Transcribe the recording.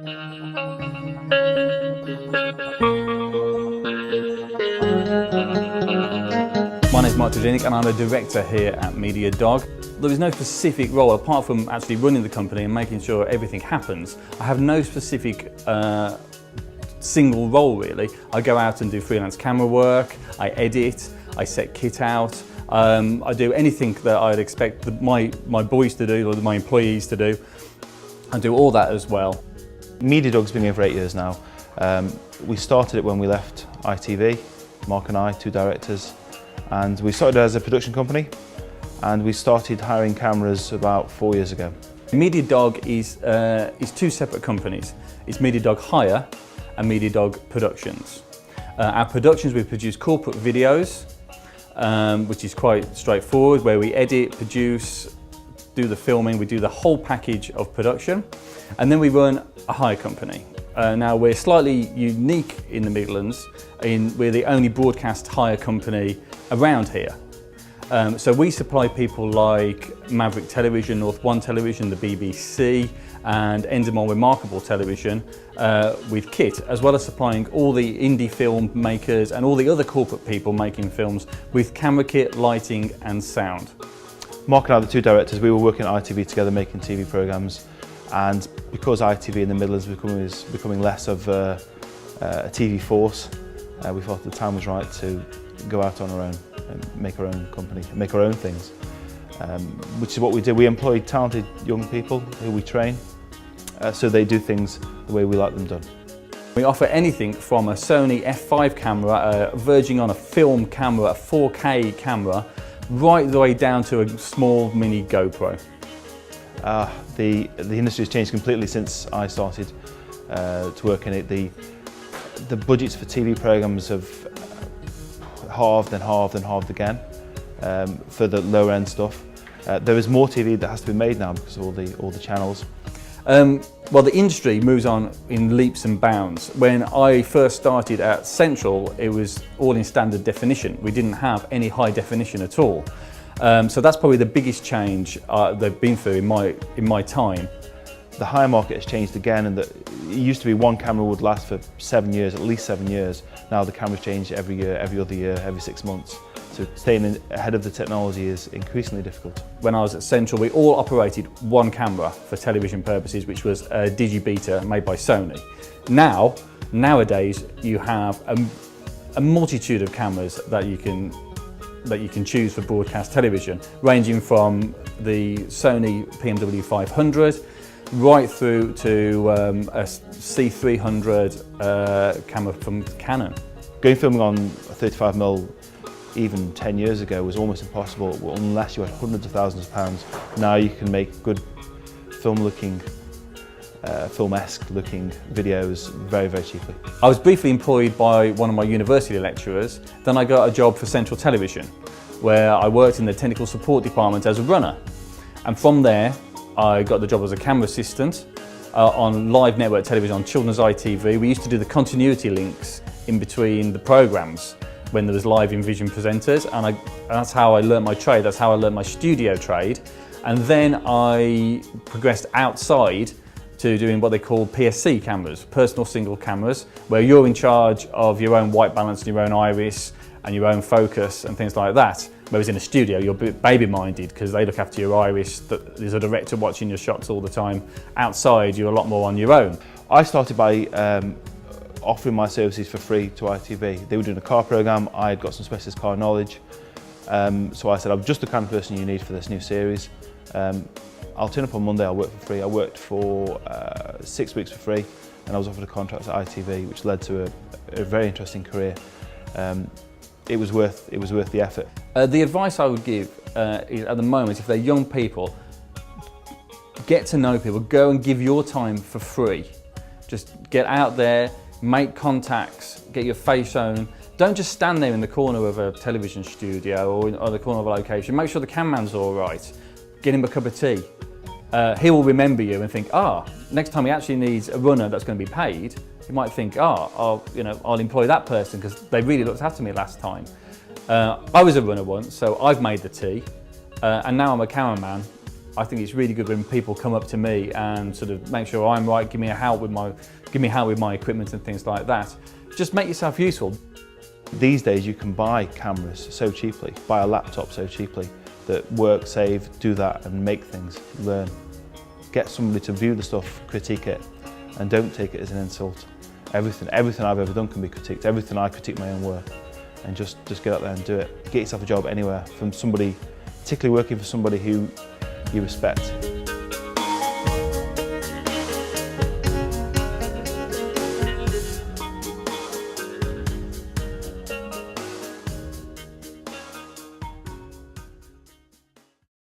My name is Mark and I'm a director here at Media Dog. There is no specific role apart from actually running the company and making sure everything happens. I have no specific single role really. I go out and do freelance camera work, I edit, I set kit out, I do anything that I'd expect my boys to do or my employees to do. I do all that as well. Media Dog's been here for 8 years now. We started it when we left ITV, Mark and I, two directors, and we started as a production company and we started hiring cameras about 4 years ago. Media Dog is two separate companies. It's Media Dog Hire and Media Dog Productions. Our productions, we produce corporate videos, which is quite straightforward, where we edit, produce, do the filming, we do the whole package of production, and then we run a hire company. Now we're slightly unique in the Midlands, we're the only broadcast hire company around here. So we supply people like Maverick Television, North One Television, the BBC and Endemol Remarkable Television with kit, as well as supplying all the indie film makers and all the other corporate people making films with camera kit, lighting and sound. Mark and I, the two directors, we were working at ITV together making TV programmes, and because ITV in the Midlands is becoming less of a TV force, we thought the time was right to go out on our own and make our own company, make our own things, which is what we do. We employ talented young people who we train, so they do things the way we like them done. We offer anything from a Sony F5 camera, verging on a film camera, a 4K camera, right the way down to a small mini GoPro. The industry has changed completely since I started to work in it. The budgets for TV programmes have halved and halved and halved again for the lower end stuff. There is more TV that has to be made now because of all the channels. Well, the industry moves on in leaps and bounds. When I first started at Central, it was all in standard definition. We didn't have any high definition at all. So that's probably the biggest change they've been through in my time. The hire market has changed again, and it used to be one camera would last for 7 years, at least 7 years. Now the cameras change every year, every other year, every 6 months. So staying ahead of the technology is increasingly difficult. When I was at Central, we all operated one camera for television purposes, which was a Digibeta made by Sony. Nowadays, you have a multitude of cameras that you can choose for broadcast television, ranging from the Sony PMW 500 right through to a C300 camera from Canon. Going filming on a 35mm even 10 years ago was almost impossible unless you had hundreds of thousands of pounds. Now you can make good film-esque looking videos very, very cheaply. I was briefly employed by one of my university lecturers. Then I got a job for Central Television, where I worked in the technical support department as a runner. And from there, I got the job as a camera assistant on live network television on Children's ITV. We used to do the continuity links in between the programmes when there was live in vision presenters, and that's how I learnt my trade, that's how I learnt my studio trade. And then I progressed outside to doing what they call PSC cameras, personal single cameras, where you're in charge of your own white balance and your own iris and your own focus and things like that. Whereas in a studio, you're baby-minded because they look after your iris, there's a director watching your shots all the time. Outside, you're a lot more on your own. I started by offering my services for free to ITV. They were doing a car programme, I had got some specialist car knowledge, so I said, I'm just the kind of person you need for this new series. I'll turn up on Monday, I'll work for free. I worked for 6 weeks for free, and I was offered a contract at ITV, which led to a very interesting career. It was worth the effort. The advice I would give is, at the moment, if they're young people, get to know people, go and give your time for free. Just get out there, make contacts, get your face shown. Don't just stand there in the corner of a television studio or the corner of a location. Make sure the cameraman's all right. Get him a cup of tea. He will remember you and think, next time he actually needs a runner that's going to be paid, he might think, I'll employ that person because they really looked after me last time. I was a runner once, so I've made the tea, and now I'm a cameraman. I think it's really good when people come up to me and sort of make sure I'm right, give me help with my equipment and things like that. Just make yourself useful. These days you can buy cameras so cheaply, buy a laptop so cheaply, that work, save, do that and make things, learn. Get somebody to view the stuff, critique it, and don't take it as an insult. Everything I've ever done can be critiqued, everything I critique my own work. And just get out there and do it. Get yourself a job anywhere, from somebody, particularly working for somebody who you respect.